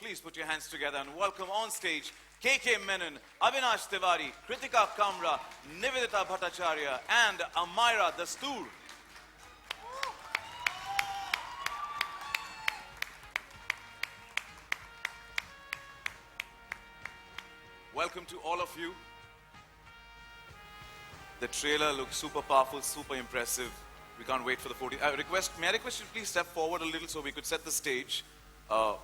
please put your hands together and welcome on stage KK Menon, Avinash Tiwari, Kritika Kamra, Nivedita Bhattacharya, and Amira Dastoor. Welcome to all of you. The trailer looks super powerful, super impressive. We can't wait for the 40. May I request you please step forward a little so we could set the stage for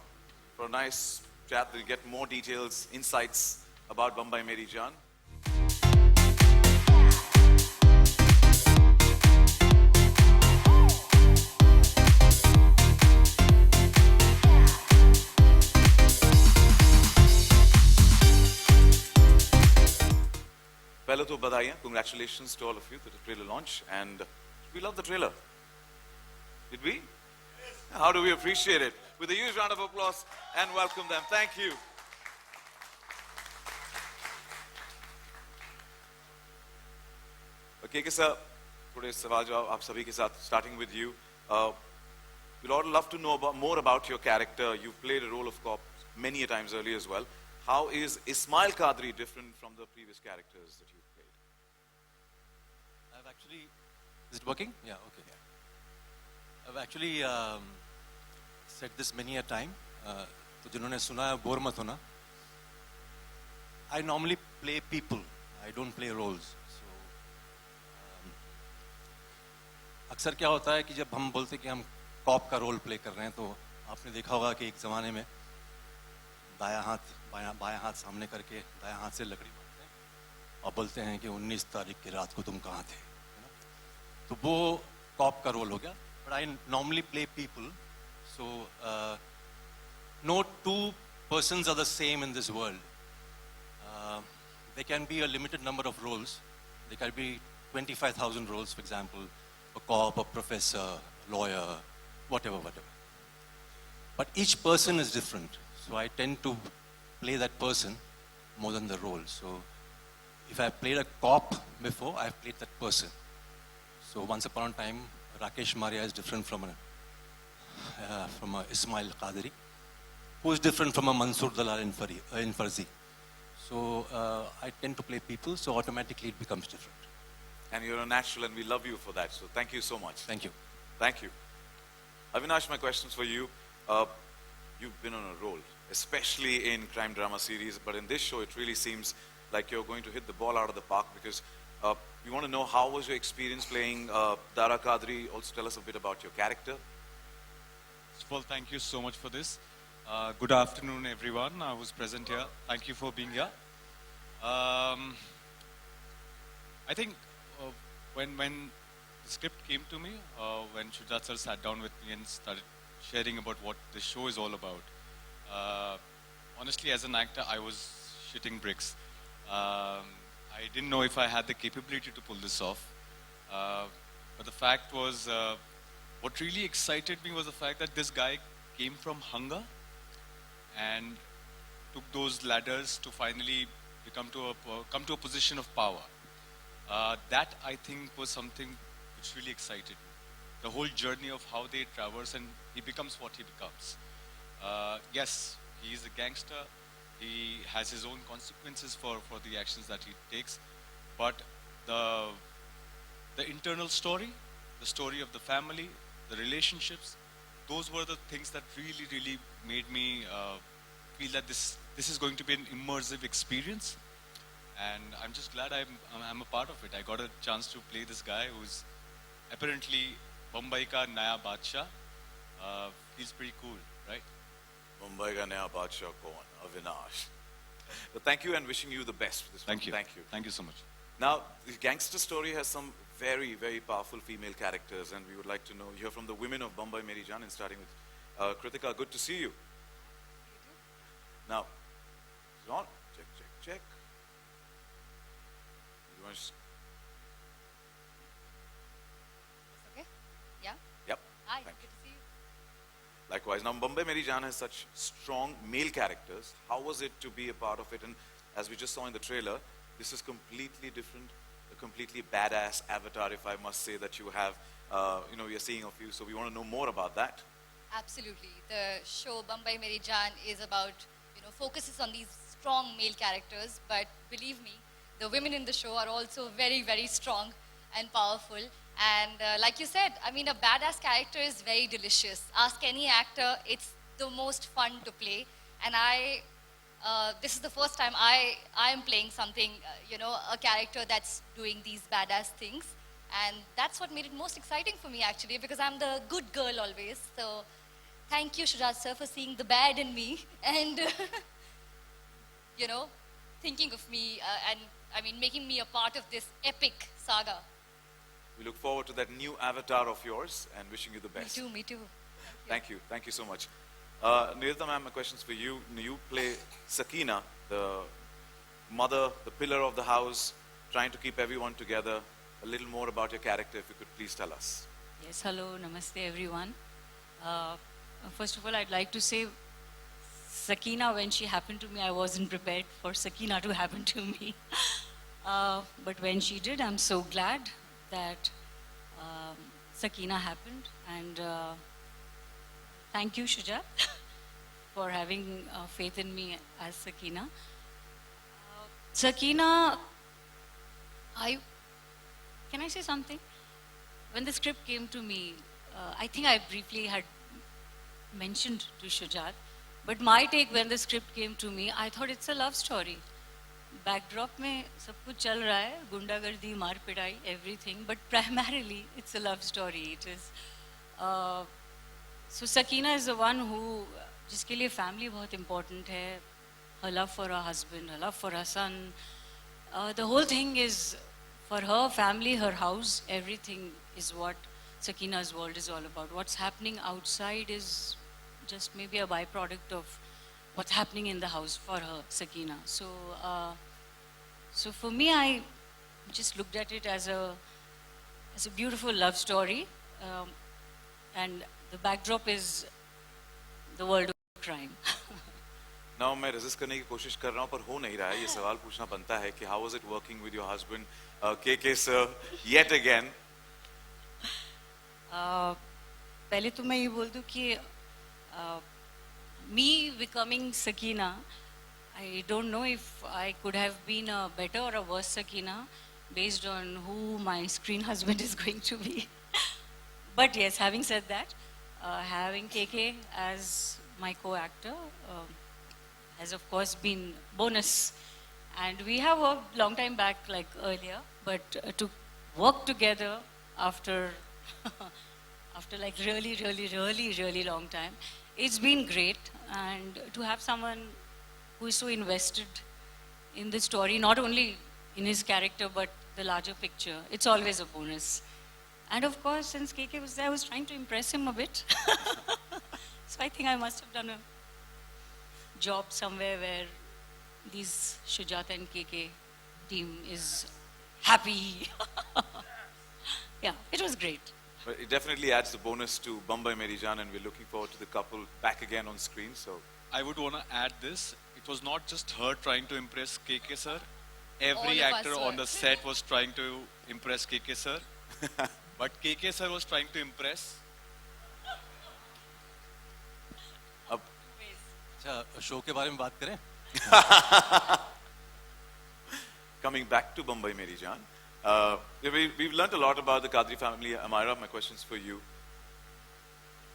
a nice chat. We'll get more details, insights about Bambai Meri Jaan. पहले तो बधाइयाँ, congratulations to all of you to the trailer launch, and we love the trailer. Did we? Yes. How do we appreciate it? With a huge round of applause and welcome them. Thank you. Okay, sir, today's सवाल जवाब आप सभी के साथ, starting with you. We'd all love to know more about your character. You've played a role of cop many a times earlier as well. How is Ismail Qadri different from the previous characters that you've played? I've actually... Is it working? Yeah, okay. Yeah. I've actually said this many a time. तो जिन्होंने सुना है bore मत होना. I normally play people. I don't play roles. So अक्सर क्या होता है कि जब हम बोलते कि हम कॉप का रोल प्ले कर रहे हैं तो आपने देखा होगा कि एक ज़माने में बायां हाथ सामने करके दायां हाथ से लकड़ी मारते हैं और बोलते हैं कि 19 तारीख की रात को तुम कहाँ थे, तो वो कॉप का रोल हो गया. But I normally play people. So no two persons are the same in this world. They can be a limited number of roles. They can be 25,000 roles, for example, a cop, a professor, lawyer, whatever. But each person is different. So I tend to play that person more than the role. So if I've played a cop before, I've played that person. So once upon a time, Rakesh Maria is different from a Ismail Qadri, who is different from a Mansoor Dalal in Farzi. So I tend to play people, so automatically it becomes different. And you're a natural, and we love you for that. So thank you so much. Thank you. Thank you. Avinash, my question's for you. You've been on a roll, especially in crime drama series, but in this show it really seems like you're going to hit the ball out of the park, because we want to know how was your experience playing Dara Qadri. Also tell us a bit about your character. First of all, thank you so much for this. Good afternoon, everyone. I was present here. Thank you for being here. I think when the script came to me, when Shujat sir sat down with me and started sharing about what the show is all about, honestly, as an actor, I was shitting bricks. I didn't know if I had the capability to pull this off. But the fact was, what really excited me was the fact that this guy came from hunger and took those ladders to finally come to a position of power. That, I think, was something which really excited me. The whole journey of how they traverse, and he becomes what he becomes. Yes, he is a gangster. He has his own consequences for the actions that he takes. But the internal story, the story of the family, the relationships, those were the things that really made me feel that this is going to be an immersive experience. And I'm just glad I'm a part of it. I got a chance to play this guy who's apparently Mumbai ka naya badshah. Feels pretty cool, right? Mumbai ka naya badshah kaun? Avinash. Well, thank you, and wishing you the best for this one. Thank you. Thank you. Thank you so much. Now, the gangster story has some very powerful female characters, and we would like to know, you're from the women of Bambai Meri Jaan, and starting with Kritika. Good to see you. You too. Now, John, check. You want to Okay? Yeah? Yep. Hi, Thank good to see you. Likewise. Now, Bambai Meri Jaan has such strong male characters. How was it to be a part of it? And as we just saw in the trailer, this is completely different, a completely badass avatar, if I must say, that you have. We are seeing of you. So we want to know more about that. Absolutely. The show Bambai Meri Jaan is about, focuses on these strong male characters, but believe me, the women in the show are also very, very strong and powerful. And like you said, I mean, a badass character is very delicious. Ask any actor, it's the most fun to play. And this is the first time I am playing something, a character that's doing these badass things. And that's what made it most exciting for me actually, because I'm the good girl always. So thank you, Shujat sir, for seeing the bad in me and, you know, thinking of me and, I mean, making me a part of this epic saga. We look forward to that new avatar of yours and wishing you the best. Me too. Thank you. Thank you so much. Nirita ma'am, my question's for you. You play Sakina, the mother, the pillar of the house, trying to keep everyone together. A little more about your character, if you could please tell us. Yes, hello, namaste everyone. First of all, I'd like to say Sakina, when she happened to me, I wasn't prepared for Sakina to happen to me. But when she did, I'm so glad that Sakina happened. And thank you, Shujat, for having faith in me as Sakina. Sakina, can I say something? When the script came to me, I think I briefly had mentioned to Shujat, but my take when the script came to me, I thought it's a love story. Backdrop में सब कुछ चल रहा है, गुंडागर्दी, मार पिटाई, everything, but primarily it's a love story. It is. So Sakina is the one who, जिसके लिए family बहुत important है, her love for her husband, her love for her son. The whole thing is for her family, her house, everything is what Sakina's world is all about. What's happening outside is just maybe a byproduct of what's happening in the house for her, Sakina. So, so for me, I just looked at it as a beautiful love story, and the backdrop is the world of crime. Now मैं resist करने की कोशिश कर रहा हूँ पर हो नहीं रहा है. ये सवाल पूछना बनता है कि how was it working with your husband, KK sir, yet again? पहले तो मैं ये बोल दूँ कि me becoming Sakina, I don't know if I could have been a better or a worse Sakina based on who my screen husband is going to be. But yes, having said that, having KK as my co-actor has of course been bonus. And we have worked long time back like earlier, but to work together after after like really long time, it's been great. And to have someone who is so invested in the story, not only in his character but the larger picture, it's always a bonus. And of course, since KK was there, I was trying to impress him a bit. So I think I must have done a job somewhere where these Shujat and KK team is happy. Yeah, it was great. But it definitely adds the bonus to Bambai Meri Jaan, and we're looking forward to the couple back again on screen. So I would want to add this. It was not just her trying to impress KK sir. All Every of us actor were. on the set was trying to impress KK sir. But KK sir was trying to impress. अब अच्छा show के बारे में बात करें. coming back to Bambai Meri Jaan, we've learnt a lot about the Kadri family. Amira, my question's for you.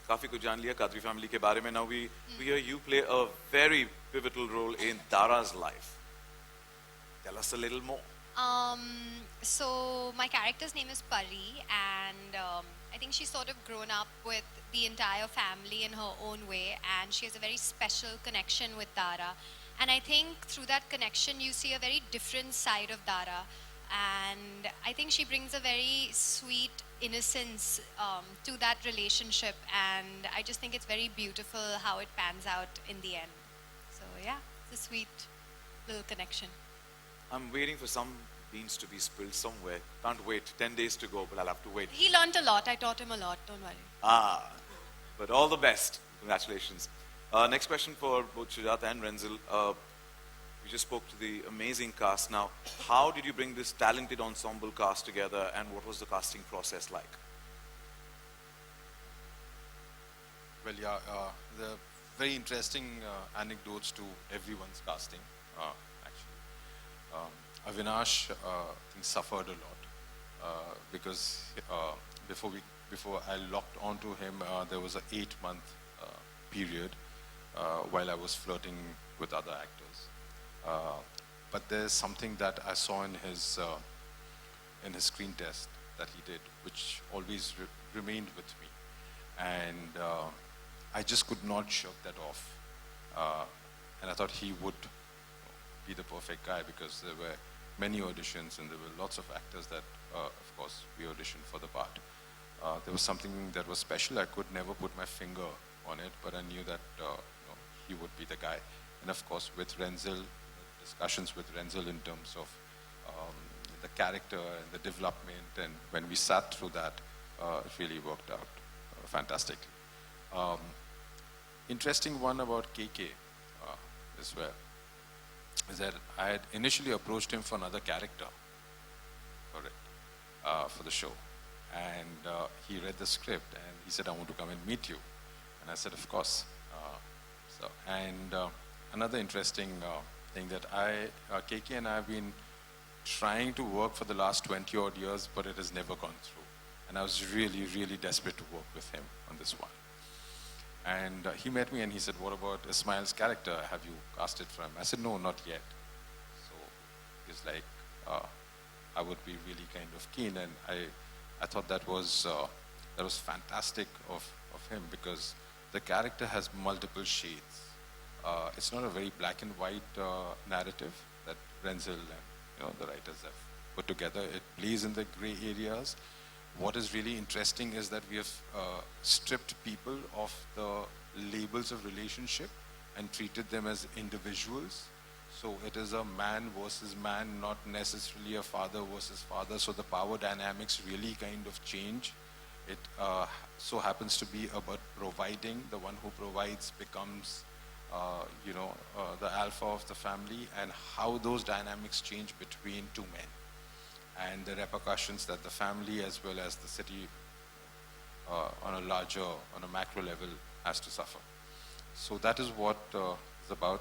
काफी कुछ जान लिया Kadri family के बारे में. Now we hear you play a very pivotal role in Dara's life. Tell us a little more. So my character's name is Pari, and I think she's sort of grown up with the entire family in her own way, and she has a very special connection with Dara. And I think through that connection, you see a very different side of Dara. And I think she brings a very sweet innocence to that relationship, and I just think it's very beautiful how it pans out in the end. So yeah, it's a sweet little connection. I'm waiting for some beans to be spilled somewhere. Can't wait. 10 days to go, but I'll have to wait. He learnt a lot. I taught him a lot. Don't worry. But all the best. Congratulations. Next question for both Shujat and Renzel. We just spoke to the amazing cast. Now, how did you bring this talented ensemble cast together, and what was the casting process like? Well, yeah, the very interesting anecdotes to everyone's casting, actually. Avinash, I think, suffered a lot because before before I locked onto him, there was an 8-month period while I was flirting with other actors. But there's something that I saw in his screen test that he did, which always remained with me. And I just could not shake that off. And I thought he would be the perfect guy because there were many auditions and there were lots of actors that, of course, we auditioned for the part. There was something that was special. I could never put my finger on it, but I knew that he would be the guy. And of course, with Renzel, discussions with Renzel in terms of the character and the development, and when we sat through that, it really worked out fantastically. Interesting one about KK as well is that I had initially approached him for another character for the show, and he read the script and he said, "I want to come and meet you," and I said, "Of course." Another interesting thing that KK and I have been trying to work for the last 20 odd years, but it has never gone through. And I was really, really desperate to work with him on this one. And he met me and he said, "What about Ismail's character? Have you cast it for him?" I said, "No, not yet." So he's like, I would be really kind of keen. And I thought that was fantastic of him because the character has multiple shades. It's not a very black and white narrative that Renzel and the writers have put together. It plays in the gray areas. What is really interesting is that we have stripped people of the labels of relationship and treated them as individuals. So it is a man versus man, not necessarily a father versus father. So the power dynamics really kind of change. It so happens to be about providing. The one who provides becomes the alpha of the family, and how those dynamics change between two men, and the repercussions that the family as well as the city on a macro level has to suffer. So that is what is about.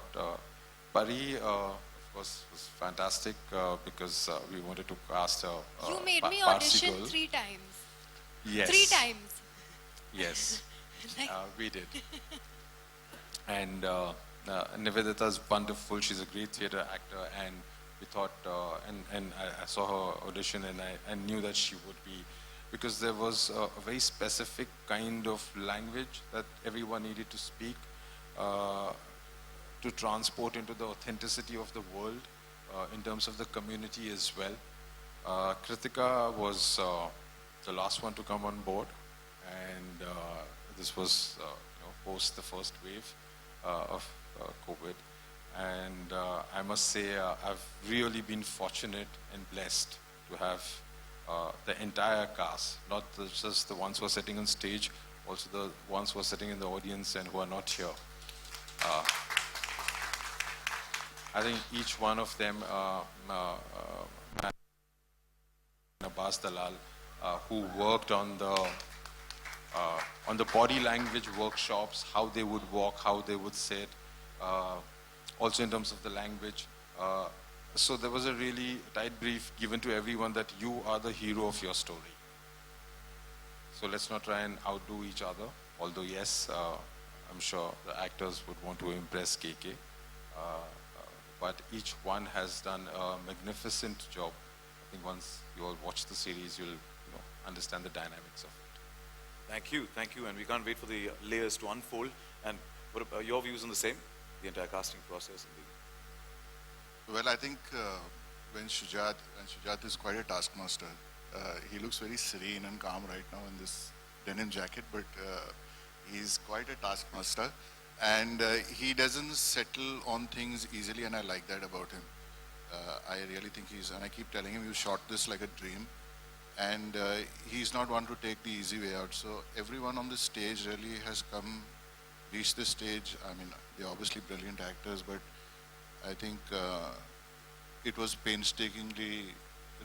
Pari, of course, was fantastic because we wanted to cast a You made me Parsi audition girl. 3 times. Yes. 3 times. Yes, we did. And Nivedita is wonderful. She's a great theater actor, and we thought, and I saw her audition, and I knew that she would be, because there was a very specific kind of language that everyone needed to speak to transport into the authenticity of the world in terms of the community as well. Kritika was the last one to come on board, and this was post the first wave of COVID. And I must say, I've really been fortunate and blessed to have the entire cast, not just the ones who are sitting on stage, also the ones who are sitting in the audience and who are not here. I think each one of them, Abbas Dalal, who worked on the body language workshops, how they would walk, how they would sit, also in terms of the language. So there was a really tight brief given to everyone that you are the hero of your story. So let's not try and outdo each other, although yes, I'm sure the actors would want to impress KK. But each one has done a magnificent job. I think once you all watch the series, you'll understand the dynamics of it. Thank you, and we can't wait for the layers to unfold. And what are your views on the same, the entire casting process? Well, I think when Shujat is quite a taskmaster. He looks very serene and calm right now in this denim jacket, but he's quite a taskmaster, and he doesn't settle on things easily, and I like that about him. I really think and I keep telling him, you shot this like a dream, and he's not one to take the easy way out. So everyone on the stage really has reached this stage. I mean, they're obviously brilliant actors, but I think it was painstakingly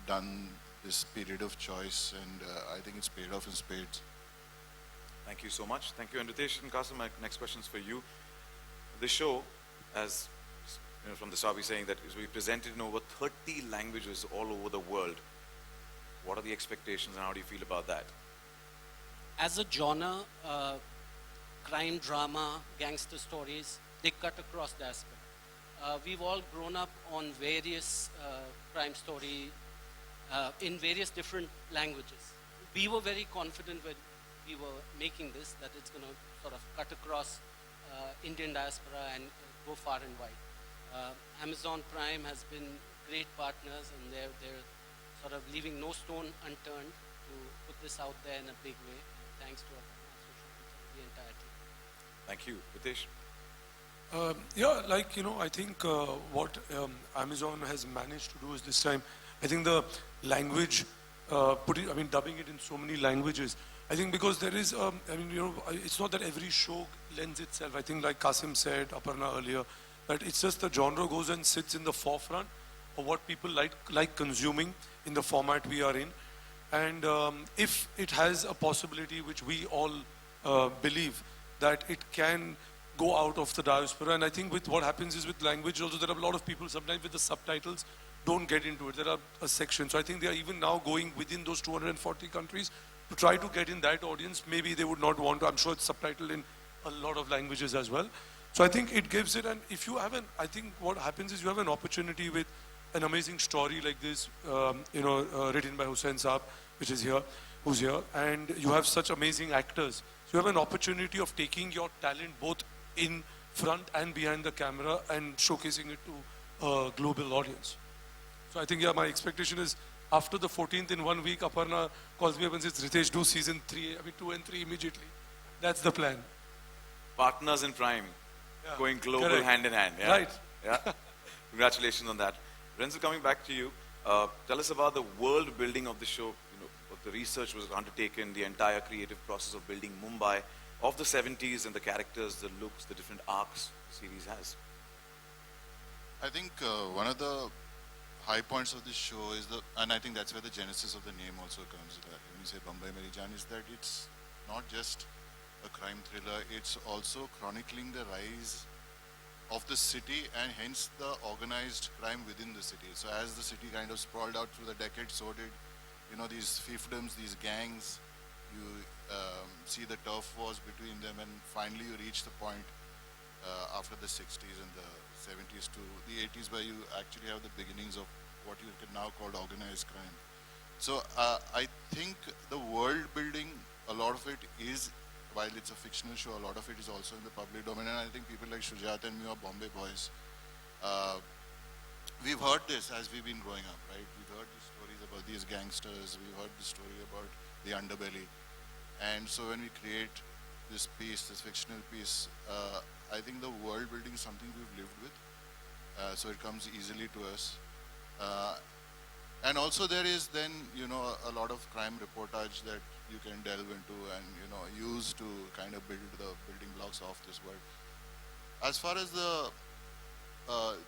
done, this period of choice, and I think it's paid off in spades. Thank you so much. Thank you, and Ritesh and Qasim, my next question is for you. The show, as you know, from the start, we're saying that we presented in over 30 languages all over the world. What are the expectations and how do you feel about that? As a genre, crime drama, gangster stories, they cut across diaspora. We've all grown up on various crime story in various different languages. We were very confident when we were making this that it's going to sort of cut across Indian diaspora and go far and wide. Amazon Prime has been great partners, and they're sort of leaving no stone unturned to put this out there in a big way. Thanks to the entire team. Thank you. Ritesh? Yeah, like, I think what Amazon has managed to do is this time, I think the language, dubbing it in so many languages. I think because there is, it's not that every show lends itself. I think like Qasim said, Aparna earlier, that it's just the genre goes and sits in the forefront of what people like consuming in the format we are in. And if it has a possibility, which we all believe, that it can go out of the diaspora. And I think with what happens is with language also, there are a lot of people sometimes with the subtitles don't get into it. There are a section. So I think they are even now going within those 240 countries to try to get in that audience. Maybe they would not want to. I'm sure it's subtitled in a lot of languages as well. So I think it gives it, and if you have I think what happens is you have an opportunity with an amazing story like this, written by Hussain Saab, who's here, and you have such amazing actors. So you have an opportunity of taking your talent both in front and behind the camera and showcasing it to a global audience. So I think, yeah, my expectation is after the 14th in 1 week, Aparna calls me up and says, Ritesh, do season 2 and 3 immediately. That's the plan. Partners in Prime, Yeah, going global correct. hand in hand. Yeah? Right. Yeah. Congratulations on that. Renzo, coming back to you, tell us about the world building of the show. What the research was undertaken, the entire creative process of building Mumbai of the 70s and the characters, the looks, the different arcs the series has. I think one of the high points of this show is and I think that's where the genesis of the name also comes. When you say Bambai Meri Jaan, is that it's not just a crime thriller, it's also chronicling the rise of the city and hence the organized crime within the city. So as the city kind of sprawled out through the decades, so did, these fiefdoms, these gangs. You see the turf wars between them, and finally you reach the point after the 60s and the 70s to the 80s where you actually have the beginnings of what you can now call organized crime. So I think the world building, a lot of it is, while it's a fictional show, a lot of it is also in the public domain. And I think people like Shujat and me are Bombay boys. We've heard this as we've been growing up, right? We've heard these stories about these gangsters. We've heard the story about the underbelly. And so when we create this piece, this fictional piece, I think the world building is something we've lived with. So it comes easily to us. And also there is then, a lot of crime reportage that you can delve into and, use to kind of build the building blocks of this world. As far as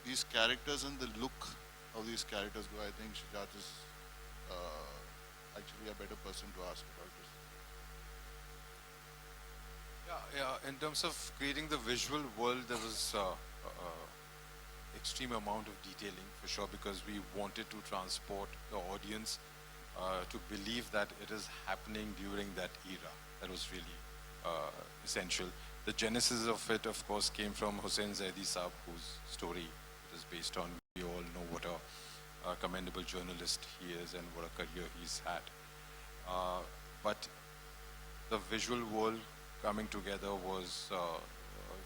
these characters and the look of these characters go, I think Shujat is actually a better person to ask about this. Yeah. In terms of creating the visual world, there was extreme amount of detailing for sure, because we wanted to transport the audience to believe that it is happening during that era. That was really essential. The genesis of it, of course, came from Hussain Zaidi Saab, whose story it is based on. We all know what a commendable journalist he is and what a career he's had. But the visual world coming together was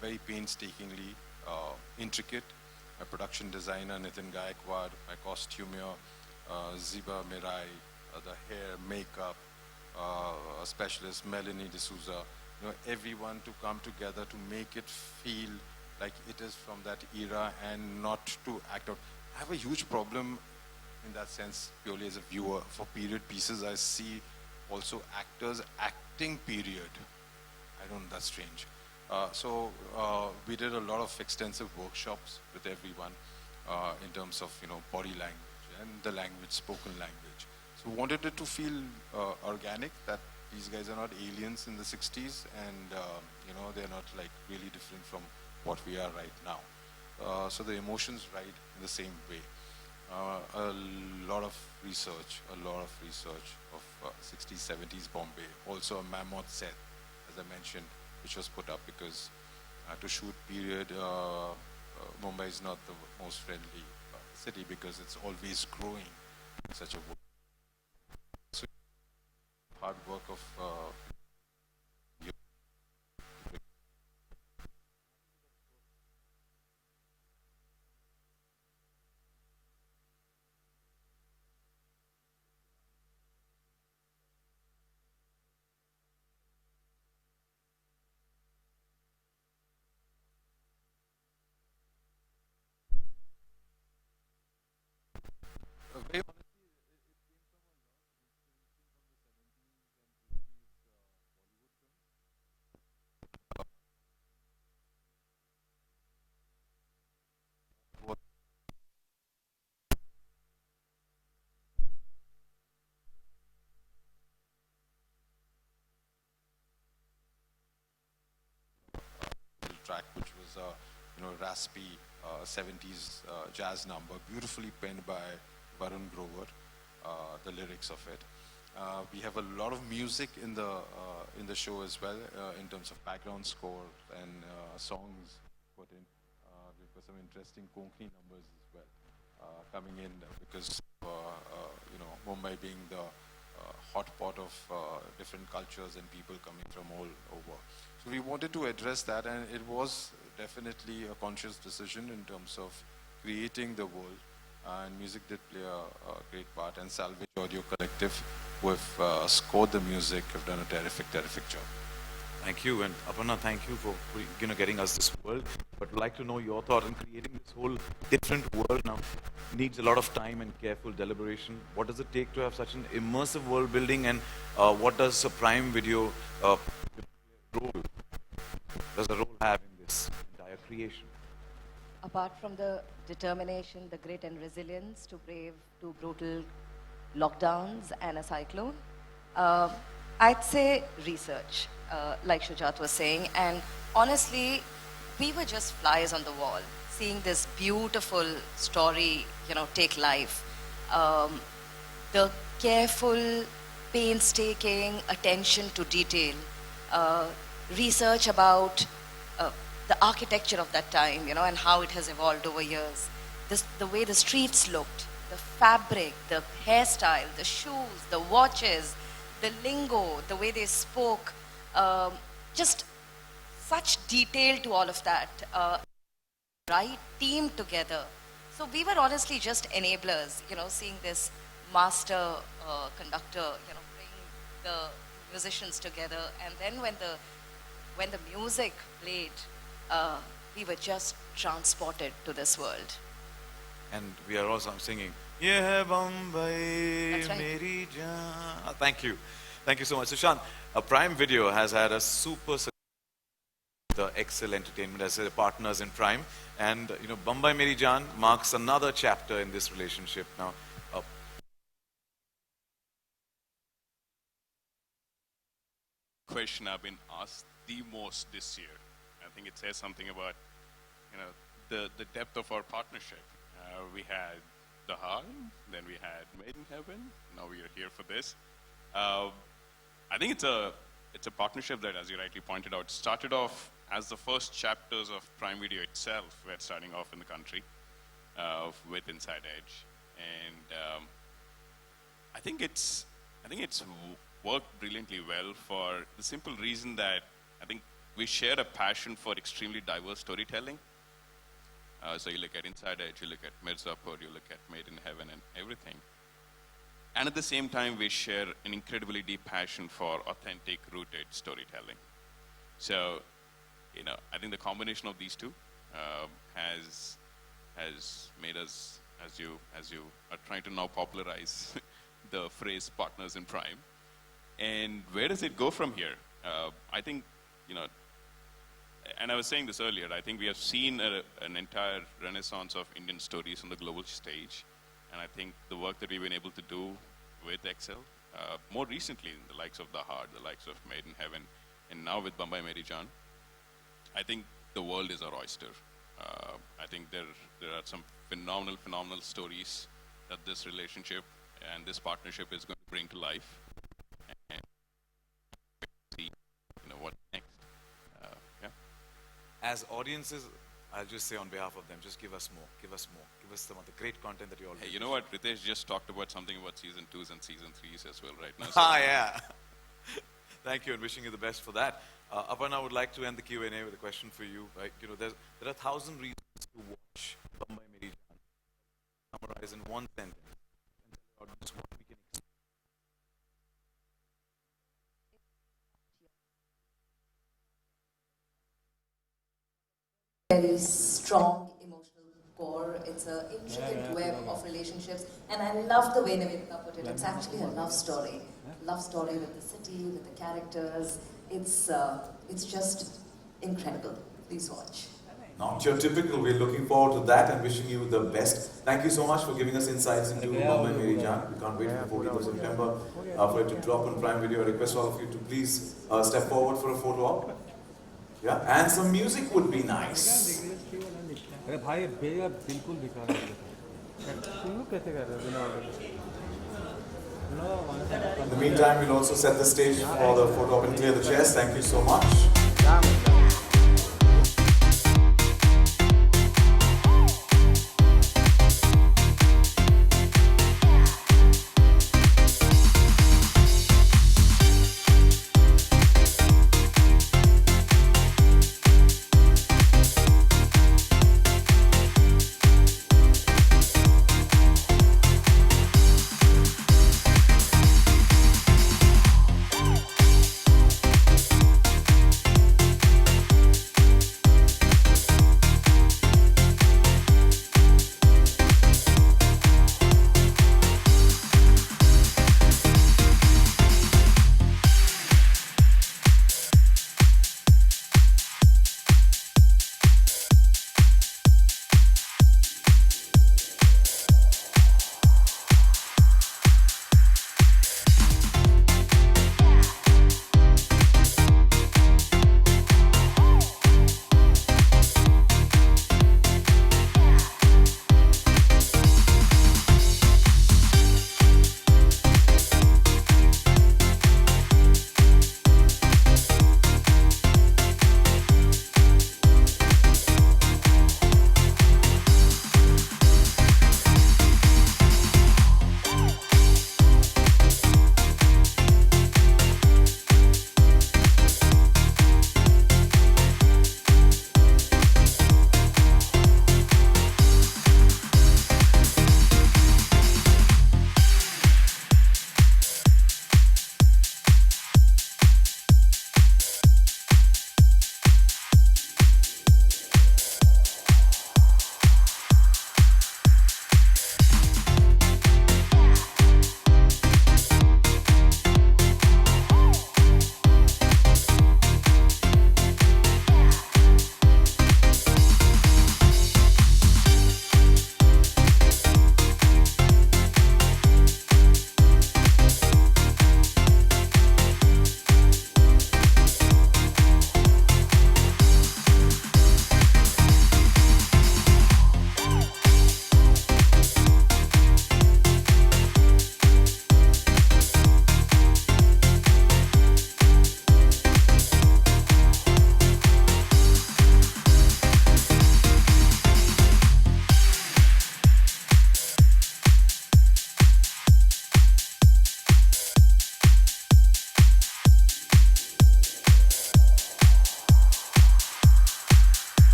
very painstakingly intricate. My production designer, Nitin Gaikwad, my costumier, Ziba Mirai, the hair, makeup, specialist, Melanie D'Souza, everyone to come together to make it feel like it is from that era and not to act out. I have a huge problem in that sense, purely as a viewer. For period pieces, I see also actors acting period. I don't know, that's strange. So we did a lot of extensive workshops with everyone in terms of body language and the language, spoken language. So we wanted it to feel organic, that these guys are not aliens in the 60s, and you know, they're not like really different from what we are right now. So the emotions ride in the same way. A lot of research of 60s, 70s Bombay. Also a mammoth set, as I mentioned, which was put up because to shoot period, Mumbai is not the most friendly city because it's always growing in such a way. So hard work of very track, which was a raspy 70s jazz number, beautifully penned by Varun Grover. The lyrics of it. We have a lot of music in the show as well, in terms of background score and songs put in. We've got some interesting Konkani numbers as well coming in because Mumbai being the hot pot of different cultures and people coming from all over. So we wanted to address that, and it was definitely a conscious decision in terms of creating the world. And music did play a great part, and Salvage Audio Collective, who have scored the music, have done a terrific job. Thank you, and Aparna, thank you for getting us this world. But I'd like to know your thought in creating this whole different world now. Needs a lot of time and careful deliberation. What does it take to have such an immersive world building, and what does a Prime Video role does a role have in this entire creation? Apart from the determination, the grit and resilience to brave two brutal lockdowns and a cyclone, I'd say research, like Shujat was saying. And honestly, we were just flies on the wall, seeing this beautiful story, take life. The careful, painstaking attention to detail, research about the architecture of that time, and how it has evolved over years. The way the streets looked, the fabric, the hairstyle, the shoes, the watches, the lingo, the way they spoke, just such detail to all of that, right team together. So we were honestly just enablers, seeing this master conductor, bring the musicians together. And then when the music played, we were just transported to this world. And we are also singing, Yeah, Bambai That's right. Meri Jaan. Thank you. Thank you so much. Sushant, Prime Video has had a super success with the Excel Entertainment as their partners in Prime. And, Bambai Meri Jaan marks another chapter in this relationship now. Question I've been asked the most this year. I think it says something about, the depth of our partnership. We had The Hall, then we had Made in Heaven. Now we are here for this. I think it's a partnership that, as you rightly pointed out, started off as the first chapters of Prime Video itself were starting off in the country with Inside Edge, and I think it's worked brilliantly well for the simple reason that I think we share a passion for extremely diverse storytelling. So you look at Inside Edge, you look at Mirzapur, you look at Made in Heaven and everything. And at the same time, we share an incredibly deep passion for authentic, rooted storytelling. So, I think the combination of these two has made us, as you are trying to now popularize the phrase partners in Prime. And where does it go from here? I think, and I was saying this earlier, I think we have seen an entire renaissance of Indian stories on the global stage. And I think the work that we've been able to do with Excel More recently, the likes of The Heart, the likes of Made in Heaven, and now with Bambai Meri Jaan, I think the world is our oyster. I think there are some phenomenal stories that this relationship and this partnership is going to bring to life. And see, what next? Yeah. As audiences, I'll just say on behalf of them, just give us more. Give us some of the great content that you already. Hey, you know what? Ritesh just talked about something about season 2s and season 3s as well right now. Yeah. Thank you, and wishing you the best for that. Aparna, would like to end the Q&A with a question for you. Right? There are 1,000 reasons to watch Bambai Meri Jaan. Summarize in one sentence. And tell the audience what we can expect. Very strong emotional core. It's an intricate web of relationships, and I love the way Nivedita put it. It's actually a love story. Love story with the city, with the characters. It's just incredible. Please watch. Not your typical. We're looking forward to that and wishing you the best. Thank you so much for giving us insights into Bambai Meri Jaan. We can't wait for the 14th of September for it to drop on Prime Video. I request all of you to please step forward for a photo op. Yeah, and some music would be nice. अरे भाई बेगा बिल्कुल दिखा रहा है तुम कैसे कर रहे हो In the meantime, we'll also set the stage for the photo op and clear the chairs. Thank you so much.